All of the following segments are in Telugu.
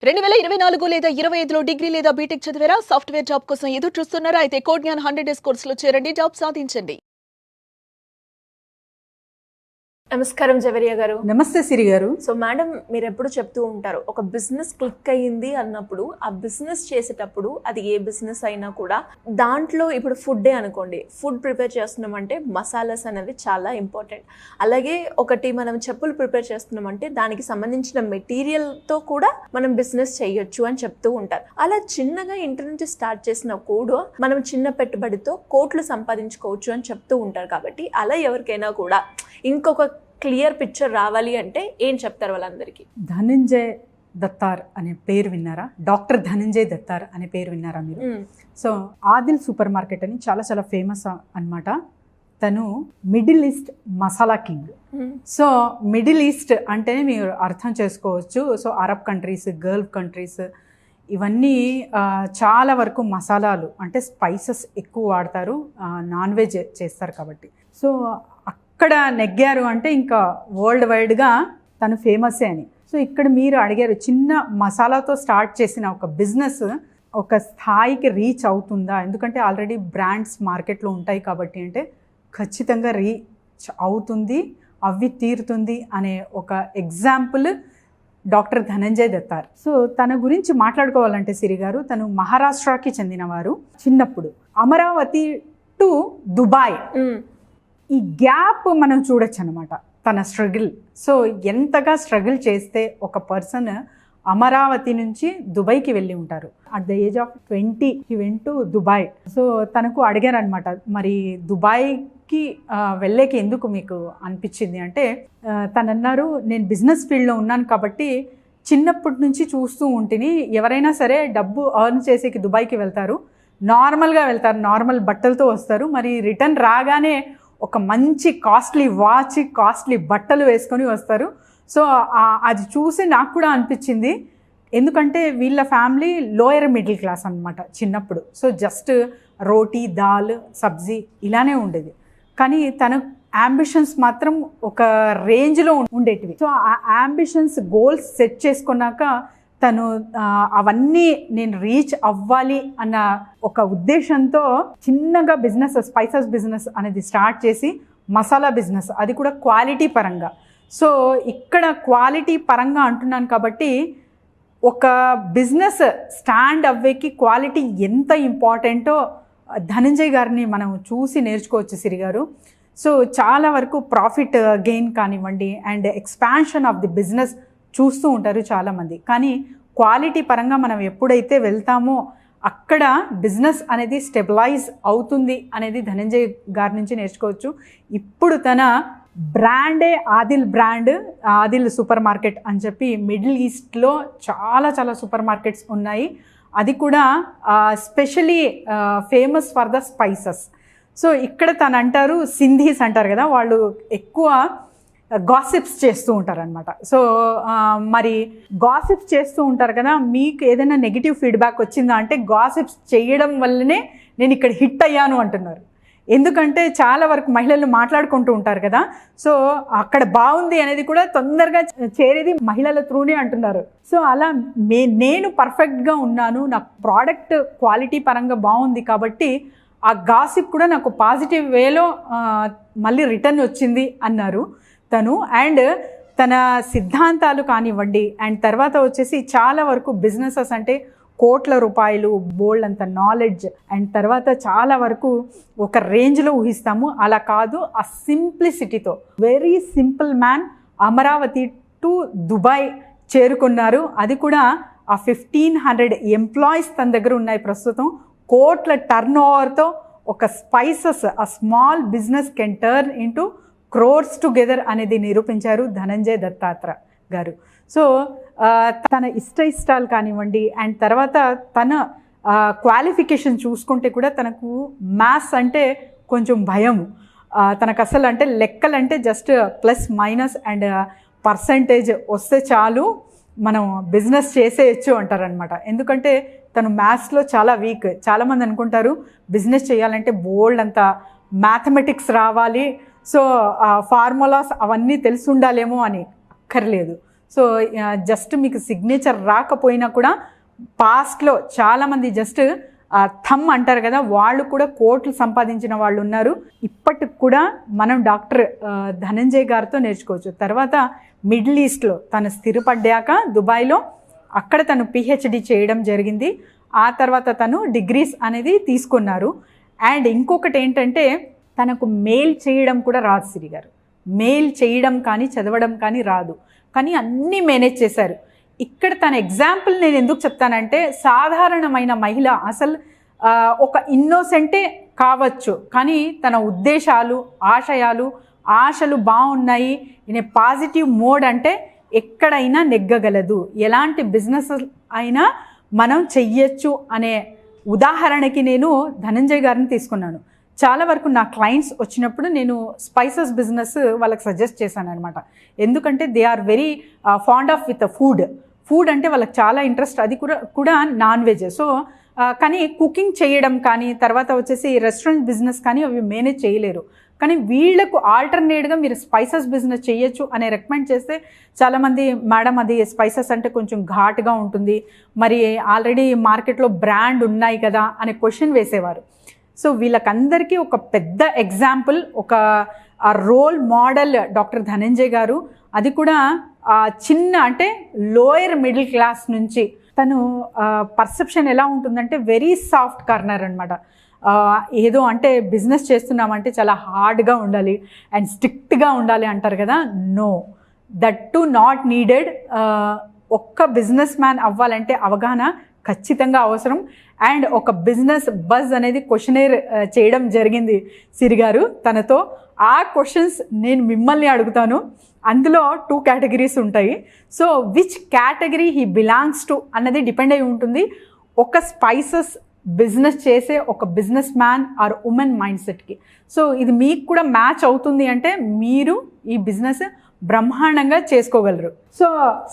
2024 లేదా 25లో డిగ్రీ లేదా బీటెక్ చదివారా? సాఫ్ట్‌వేర్ జాబ్ కోసం ఎదురు చూస్తున్నారా? అయితే కోడ్ జ్ఞాన్ 100 డేస్ కోర్సులో చేరండి, జాబ్ సాధించండి. నమస్కారం జవేరియా గారు. నమస్తే సిరి గారు. సో మేడం, మీరు ఎప్పుడు చెప్తూ ఉంటారు, ఒక బిజినెస్ క్లిక్ అయ్యింది అన్నప్పుడు ఆ బిజినెస్ చేసేటప్పుడు అది ఏ బిజినెస్ అయినా కూడా దాంట్లో ఇప్పుడు ఫుడ్డే అనుకోండి, ఫుడ్ ప్రిపేర్ చేస్తున్నామంటే మసాలాస్ అనేది చాలా ఇంపార్టెంట్. అలాగే ఒకటి మనం చెప్పులు ప్రిపేర్ చేస్తున్నామంటే దానికి సంబంధించిన మెటీరియల్తో కూడా మనం బిజినెస్ చేయొచ్చు అని చెప్తూ ఉంటారు. అలా చిన్నగా ఇంటి నుంచి స్టార్ట్ చేసిన కూడా మనం చిన్న పెట్టుబడితో కోట్లు సంపాదించుకోవచ్చు అని చెప్తూ ఉంటారు. కాబట్టి అలా ఎవరికైనా కూడా ఇంకొక క్లియర్ పిక్చర్ రావాలి అంటే ఏం చెప్తారు వాళ్ళందరికీ? ధనంజయ్ దత్తార్ అనే పేరు విన్నారా? డాక్టర్ ధనంజయ్ దత్తార్ అనే పేరు విన్నారా మీరు? సో ఆదిల్ సూపర్ మార్కెట్ అని చాలా చాలా ఫేమస్ అన్నమాట. తను middle east masala king. So middle east అంటేనే మీరు అర్థం చేసుకోవచ్చు. So Arab countries, Gulf countries ఇవన్నీ చాలా వరకు మసాలాలు అంటే స్పైసెస్ ఎక్కువ వాడతారు, నాన్ వెజ్ చేస్తారు కాబట్టి. సో ఇక్కడ నెగ్గారు అంటే ఇంకా వరల్డ్ వైడ్గా తను ఫేమసే అని. సో ఇక్కడ మీరు అడిగారు, చిన్న మసాలాతో స్టార్ట్ చేసిన ఒక బిజినెస్ ఒక స్థాయికి రీచ్ అవుతుందా? ఎందుకంటే ఆల్రెడీ బ్రాండ్స్ మార్కెట్లో ఉంటాయి కాబట్టి అంటే ఖచ్చితంగా రీచ్ అవుతుంది, అవి తీరుతుంది అనే ఒక ఎగ్జాంపుల్ డాక్టర్ ధనంజయ్ దత్తార్. సో తన గురించి మాట్లాడుకోవాలంటే సిరి గారు, తను మహారాష్ట్రకి చెందినవారు. చిన్నప్పుడు అమరావతి టు దుబాయ్ ఈ గ్యాప్ మనం చూడొచ్చు అనమాట, తన స్ట్రగుల్. సో ఎంతగా స్ట్రగుల్ చేస్తే ఒక పర్సన్ అమరావతి నుంచి దుబాయ్కి వెళ్ళి ఉంటారు. At the age of 20 he went to Dubai. So తనకు అడిగారు అనమాట, మరి దుబాయ్కి వెళ్ళేకి ఎందుకు మీకు అనిపించింది అంటే తను అన్నారు, నేను బిజినెస్ ఫీల్డ్లో ఉన్నాను కాబట్టి చిన్నప్పటి నుంచి చూస్తూ ఉంటేని ఎవరైనా సరే డబ్బు ఎర్న్ చేసేకి దుబాయ్కి వెళ్తారు, నార్మల్గా వెళ్తారు, నార్మల్ బట్టలతో వస్తారు, మరి రిటర్న్ రాగానే ఒక మంచి కాస్ట్లీ వాచ్, కాస్ట్లీ బట్టలు వేసుకొని వస్తారు. సో అది చూసి నాకు కూడా అనిపించింది, ఎందుకంటే వీళ్ళ ఫ్యామిలీ లోయర్ మిడిల్ క్లాస్ అనమాట చిన్నప్పుడు. సో జస్ట్ రోటీ, దాల్, సబ్జీ ఇలానే ఉండేది. కానీ తన అంబిషన్స్ మాత్రం ఒక రేంజ్లో ఉండేటివి. సో ఆ అంబిషన్స్, గోల్స్ సెట్ చేసుకున్నాక తను అవన్నీ నేను రీచ్ అవ్వాలి అన్న ఒక ఉద్దేశంతో చిన్నగా బిజినెస్, స్పైసెస్ బిజినెస్ అనేది స్టార్ట్ చేసి మసాలా బిజినెస్, అది కూడా క్వాలిటీ పరంగా. సో ఇక్కడ క్వాలిటీ పరంగా అంటున్నాను కాబట్టి ఒక బిజినెస్ స్టాండ్ అవ్వేకి క్వాలిటీ ఎంత ఇంపార్టెంటో ధనంజయ్ గారిని మనం చూసి నేర్చుకోవచ్చు సిరి గారు. సో చాలా వరకు ప్రాఫిట్ గెయిన్ కానివ్వండి and expansion of the business చూస్తూ ఉంటారు చాలామంది. కానీ క్వాలిటీ పరంగా మనం ఎప్పుడైతే వెళ్తామో అక్కడ బిజినెస్ అనేది స్టెబిలైజ్ అవుతుంది అనేది ధనంజయ్ గారి నుంచి నేర్చుకోవచ్చు. ఇప్పుడు తన బ్రాండే Adil brand, Adil supermarket అని చెప్పి మిడిల్ ఈస్ట్లో చాలా చాలా సూపర్ మార్కెట్స్ ఉన్నాయి. అది కూడా especially famous for the spices. So ఇక్కడ తను అంటారు, సింధీస్ అంటారు కదా, వాళ్ళు ఎక్కువ గాసిప్స్ చేస్తూ ఉంటారనమాట. సో మరి గాసిప్స్ చేస్తూ ఉంటారు కదా, మీకు ఏదైనా నెగిటివ్ ఫీడ్బ్యాక్ వచ్చిందా అంటే గాసిప్స్ చేయడం వల్లనే నేను ఇక్కడ హిట్ అయ్యాను అంటున్నారు. ఎందుకంటే చాలా వరకు మహిళలు మాట్లాడుకుంటూ ఉంటారు కదా, సో అక్కడ బాగుంది అనేది కూడా తొందరగా చేరేది మహిళల త్రూనే అంటున్నారు. సో అలా నేను పర్ఫెక్ట్గా ఉన్నాను, నా ప్రోడక్ట్ క్వాలిటీ పరంగా బాగుంది కాబట్టి ఆ గాసిప్ కూడా నాకు పాజిటివ్ వేలో మళ్ళీ రిటర్న్ వచ్చింది అన్నారు తను. అండ్ తన సిద్ధాంతాలు కానివ్వండి అండ్ తర్వాత వచ్చేసి చాలా వరకు బిజినెసెస్ అంటే కోట్ల రూపాయలు, బోల్డ్ అంత నాలెడ్జ్ అండ్ తర్వాత చాలా వరకు ఒక రేంజ్లో ఊహిస్తాము, అలా కాదు, ఆ సింప్లిసిటీతో very simple man Amaravati to Dubai చేరుకున్నారు. అది కూడా ఆ 1500 ఎంప్లాయీస్ తన దగ్గర ఉన్నాయి ప్రస్తుతం. కోట్ల టర్న్ ఓవర్తో ఒక స్పైసెస్, ఆ small business can turn into crores together అనేది నిరూపించారు ధనంజయ్ దత్తాత్ర గారు. సో తన ఇష్టాలు కానివ్వండి అండ్ తర్వాత తన క్వాలిఫికేషన్ చూసుకుంటే కూడా తనకు మ్యాథ్స్ అంటే కొంచెం భయము. తనకు అసలు అంటే లెక్కలంటే just plus minus and percentage వస్తే చాలు మనం బిజినెస్ చేసేయచ్చు అంటారనమాట. ఎందుకంటే తను మ్యాథ్స్లో చాలా వీక్. చాలామంది అనుకుంటారు బిజినెస్ చేయాలంటే బోల్డ్ అంత మ్యాథమెటిక్స్ రావాలి, సో ఫార్ములాస్ అవన్నీ తెలిసి ఉండాలేమో అని. అక్కర్లేదు. సో జస్ట్ మీకు సిగ్నేచర్ రాకపోయినా కూడా పాస్ట్లో చాలామంది జస్ట్ థమ్ అంటారు కదా, వాళ్ళు కూడా కోట్లు సంపాదించిన వాళ్ళు ఉన్నారు. ఇప్పటికి కూడా మనం డాక్టర్ ధనంజయ్ గారితో నేర్చుకోవచ్చు. తర్వాత మిడిల్ ఈస్ట్లో తను స్థిరపడ్డాక దుబాయ్లో అక్కడ తను పిహెచ్డి చేయడం జరిగింది. ఆ తర్వాత తను డిగ్రీస్ అనేది తీసుకున్నారు. అండ్ ఇంకొకటి ఏంటంటే తనకు మెయిల్ చేయడం కూడా రాదు సిరి గారు. మెయిల్ చేయడం కానీ చదవడం కానీ రాదు, కానీ అన్నీ మేనేజ్ చేశారు. ఇక్కడ తన ఎగ్జాంపుల్ నేను ఎందుకు చెప్తానంటే, సాధారణమైన మహిళ అసలు ఒక ఇన్నోసెంటే కావచ్చు, కానీ తన ఉద్దేశాలు ఆశలు బాగున్నాయి, ఇన్ ఏ పాజిటివ్ మోడ్ అంటే ఎక్కడైనా నెగ్గగలదు, ఎలాంటి బిజినెస్ అయినా మనం చెయ్యొచ్చు అనే ఉదాహరణకి నేను ధనంజయ్ గారిని తీసుకున్నాను. చాలా వరకు నా క్లయింట్స్ వచ్చినప్పుడు నేను స్పైసెస్ బిజినెస్ వాళ్ళకి సజెస్ట్ చేశాను అనమాట. ఎందుకంటే they are very fond of with food అంటే వాళ్ళకి చాలా ఇంట్రెస్ట్, అది కూడా నాన్ వెజ్. సో కానీ కుకింగ్ చేయడం కానీ తర్వాత వచ్చేసి రెస్టారెంట్ బిజినెస్ కానీ అవి మేనేజ్ చేయలేరు. కానీ వీళ్లకు ఆల్టర్నేట్గా మీరు స్పైసెస్ బిజినెస్ చేయొచ్చు అనే రికమెండ్ చేస్తే చాలామంది మేడం అది స్పైసెస్ అంటే కొంచెం ఘాటుగా ఉంటుంది, మరి ఆల్రెడీ మార్కెట్లో బ్రాండ్ ఉన్నాయి కదా అనే క్వశ్చన్ వేసేవారు. సో వీళ్ళకందరికీ ఒక పెద్ద ఎగ్జాంపుల్, ఒక రోల్ మోడల్ డాక్టర్ ధనంజయ్ గారు. అది కూడా చిన్న అంటే లోయర్ మిడిల్ క్లాస్ నుంచి తను పర్సెప్షన్ ఎలా ఉంటుందంటే వెరీ సాఫ్ట్ కార్నర్ అనమాట. ఏదో అంటే బిజినెస్ చేస్తున్నామంటే చాలా హార్డ్గా ఉండాలి అండ్ స్ట్రిక్ట్గా ఉండాలి అంటారు కదా. No, that too not needed. ఒక్క బిజినెస్ మ్యాన్ అవ్వాలంటే అవగాహన ఖచ్చితంగా అవసరం. అండ్ ఒక బిజినెస్ బజ్ అనేది క్వశ్చనేర్ చేయడం జరిగింది సిరి గారు తనతో. ఆ క్వశ్చన్స్ నేను మిమ్మల్ని అడుగుతాను. అందులో 2 కేటగిరీస్ ఉంటాయి. So which category he belongs to అన్నది డిపెండ్ అయి ఉంటుంది ఒక స్పైసెస్ బిజినెస్ చేసే ఒక business man or women mind సెట్కి. సో ఇది మీకు కూడా మ్యాచ్ అవుతుంది అంటే మీరు ఈ బిజినెస్ బ్రహ్మాండంగా చేసుకోగలరు. సో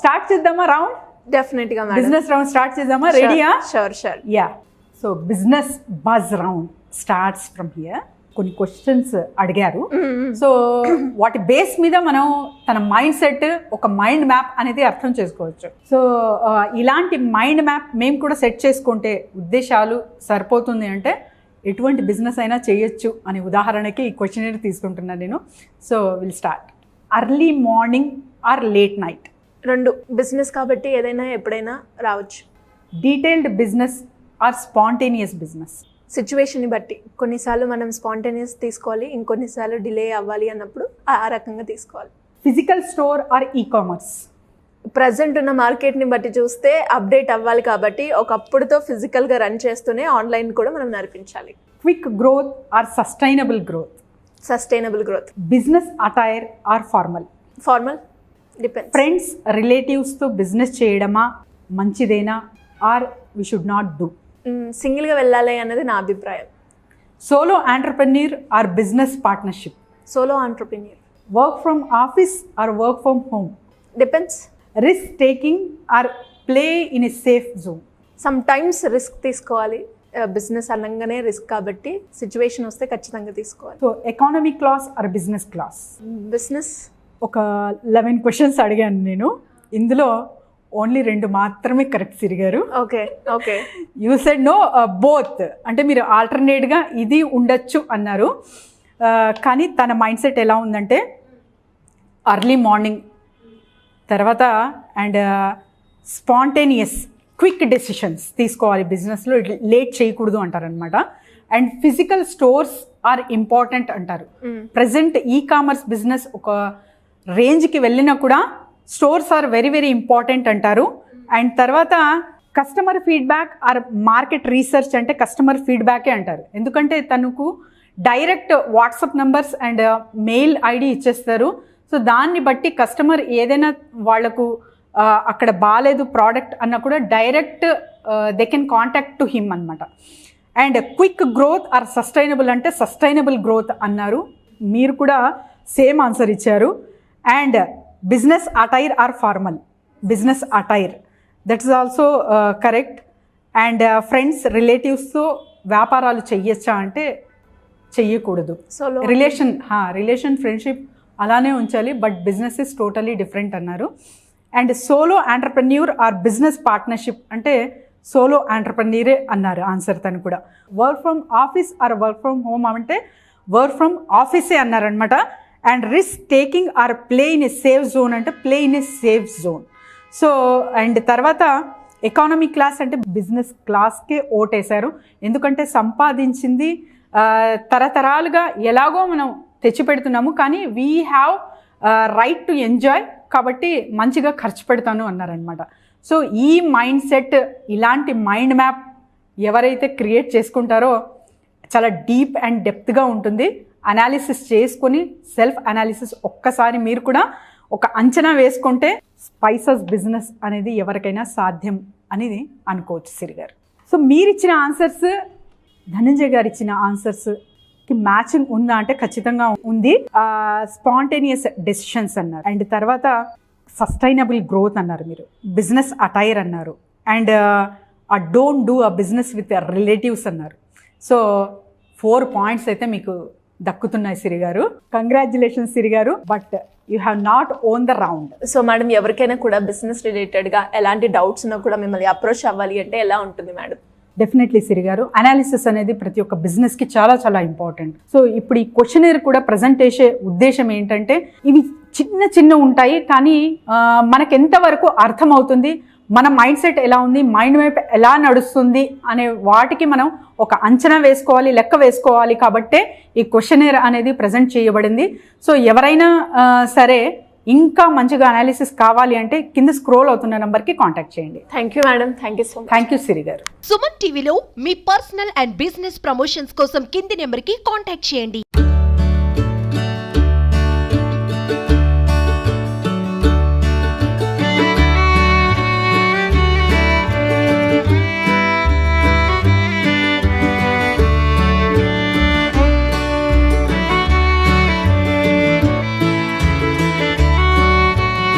స్టార్ట్ చేద్దామా రౌండ్? డెఫినెట్గా బిజినెస్ రౌండ్ స్టార్ట్ చేద్దామా? రెడీయా? Sure. Yeah. So business buzz round starts from here. కొన్ని క్వశ్చన్స్ అడిగారు. సో వాటి బేస్ మీద మనం తన మైండ్ సెట్, ఒక మైండ్ మ్యాప్ అనేది అర్థం చేసుకోవచ్చు. సో ఇలాంటి మైండ్ మ్యాప్ మేము కూడా సెట్ చేసుకుంటే ఉద్దేశాలు సరిపోతుంది అంటే ఎటువంటి బిజినెస్ అయినా చేయొచ్చు అనే ఉదాహరణకి ఈ క్వశ్చన్ తీసుకుంటున్నాను నేను. So will start. Early morning or late night? 2. Business కాబట్టి ఏదైనా ఎప్పుడైనా రావచ్చు. Detailed business or spontaneous business? సిచ్యువేషన్ని బట్టి. కొన్నిసార్లు మనం స్పాంటేనియస్ తీసుకోవాలి, ఇంకొన్నిసార్లు డిలే అవ్వాలి అన్నప్పుడు ఆ రకంగా తీసుకోవాలి. Physical store or e-commerce? Present ఉన్న మార్కెట్ని బట్టి చూస్తే అప్డేట్ అవ్వాలి కాబట్టి ఒకప్పుడుతో ఫిజికల్గా రన్ చేస్తూనే ఆన్లైన్ కూడా మనం నడిపించాలి. Quick growth or sustainable growth? Sustainable growth. Business attire or formal? Formal. Depends. Friends రిలేటివ్స్తో బిజినెస్ చేయడమా మంచిదేనా or we should not do? సింగిల్గా వెళ్ళాలి అన్నది నా అభిప్రాయం. Solo entrepreneur or business partnership? Solo entrepreneur. Work from office or work from home? Depends. Risk taking or play in a safe zone? Sometimes risk తీసుకోవాలి. బిజినెస్ అనగానే రిస్క్ కాబట్టి సిచ్యువేషన్ వస్తే ఖచ్చితంగా తీసుకోవాలి. So economy class are business class? Business. ఒక 11 క్వశ్చన్స్ అడిగాను నేను, ఇందులో ఓన్లీ 2 మాత్రమే correct Siri garu. Okay. You said no both, అంటే మీరు ఆల్టర్నేట్గా ఇది ఉండొచ్చు అన్నారు. కానీ తన మైండ్ సెట్ ఎలా ఉందంటే అర్లీ మార్నింగ్, తర్వాత అండ్ స్పాంటేనియస్ క్విక్ డెసిషన్స్ తీసుకోవాలి బిజినెస్లో, లేట్ చేయకూడదు అంటారనమాట. And physical stores are important అంటారు. ప్రజెంట్ ఈ-కామర్స్ బిజినెస్ ఒక రేంజ్కి వెళ్ళినా కూడా stores are very very important అంటారు. అండ్ తర్వాత customer feedback or market research అంటే కస్టమర్ ఫీడ్బ్యాకే అంటారు. ఎందుకంటే తనకు direct WhatsApp numbers and mail ID ఇచ్చేస్తారు. సో దాన్ని బట్టి కస్టమర్ ఏదైనా వాళ్లకు అక్కడ బాగాలేదు ప్రోడక్ట్ అన్న కూడా direct they can contact to him అనమాట. And quick growth or sustainable అంటే సస్టైనబుల్ గ్రోత్ అన్నారు. మీరు కూడా సేమ్ ఆన్సర్ ఇచ్చారు. And business attire or formal? Business attire, that is also correct. And friends రిలేటివ్స్తో వ్యాపారాలు చెయ్యొచ్చా అంటే చెయ్యకూడదు. రిలేషన్ ఫ్రెండ్షిప్ అలానే ఉంచాలి, but business is totally different అన్నారు. And solo entrepreneur or business partnership అంటే సోలో ఆంటర్ప్రెన్యూరే అన్నారు ఆన్సర్ తను కూడా. Work from office or work from home అంటే వర్క్ ఫ్రమ్ ఆఫీసే అన్నారనమాట. And risk taking or play in a safe zone అంటే play in a safe zone. So and తర్వాత ఎకానమీ క్లాస్ అంటే బిజినెస్ క్లాస్కే ఓటేశారు. ఎందుకంటే సంపాదించింది తరతరాలుగా ఎలాగో మనం తెచ్చిపెడుతున్నాము, కానీ we have right to enjoy, కాబట్టి మంచిగా ఖర్చు పెడతాను అన్నారనమాట. సో ఈ మైండ్ సెట్, ఇలాంటి మైండ్ మ్యాప్ ఎవరైతే క్రియేట్ చేసుకుంటారో చాలా డీప్ అండ్ డెప్త్గా ఉంటుంది. అనాలిసిస్ చేసుకొని సెల్ఫ్ అనాలిసిస్ ఒక్కసారి మీరు కూడా ఒక అంచనా వేసుకుంటే స్పైసెస్ బిజినెస్ అనేది ఎవరికైనా సాధ్యం అనేది అనుకోవచ్చు సిరి గారు. సో మీరు ఇచ్చిన ఆన్సర్స్, ధనంజయ్ గారు ఇచ్చిన ఆన్సర్స్కి మ్యాచింగ్ ఉందా అంటే ఖచ్చితంగా ఉంది. స్పాంటేనియస్ డెసిషన్స్ అన్నారు, అండ్ తర్వాత సస్టైనబుల్ గ్రోత్ అన్నారు, మీరు బిజినెస్ అటైర్ అన్నారు, and don't do a business with relatives అన్నారు. సో 4 పాయింట్స్ అయితే మీకు దక్కుతున్నాయి సిరి గారు. కంగ్రాచులేషన్స్ సిరి గారు, but you have not own the round. So madam, ఎవరికైనా కూడా బిజినెస్ రిలేటెడ్గా ఎలాంటి డౌట్స్ ఉన్నా కూడా మిమ్మల్ని అప్రోచ్ అవ్వాలి అంటే ఎలా ఉంటుంది మేడం? డెఫినెట్లీ సిరి గారు, అనాలిసిస్ అనేది ప్రతి ఒక్క బిజినెస్కి చాలా చాలా ఇంపార్టెంట్. సో ఇప్పుడు ఈ క్వశ్చనర్ కూడా ప్రజెంట్ చేసే ఉద్దేశం ఏంటంటే, ఇవి చిన్న చిన్న ఉంటాయి కానీ మనకు ఎంతవరకు అర్థమవుతుంది, మన మైండ్ సెట్ ఎలా ఉంది, మైండ్ వైపు ఎలా నడుస్తుంది అనే వాటికి మనం ఒక అంచనా వేసుకోవాలి, లెక్క వేసుకోవాలి. కాబట్టే ఈ క్వశ్చనర్ అనేది ప్రజెంట్ చేయబడింది. సో ఎవరైనా సరే ఇంకా మంచిగా అనాలిసిస్ కావాలి అంటే కింద స్క్రోల్ అవుతున్న నంబర్కి కాంటాక్ట్ చేయండి. Thank you madam, thank you so much. Thank you Siri గారు. సుమన్ టీవీలో మీ పర్సనల్ అండ్ బిజినెస్ ప్రమోషన్స్ కోసం కింది నెంబర్కి కాంటాక్ట్ చేయండి.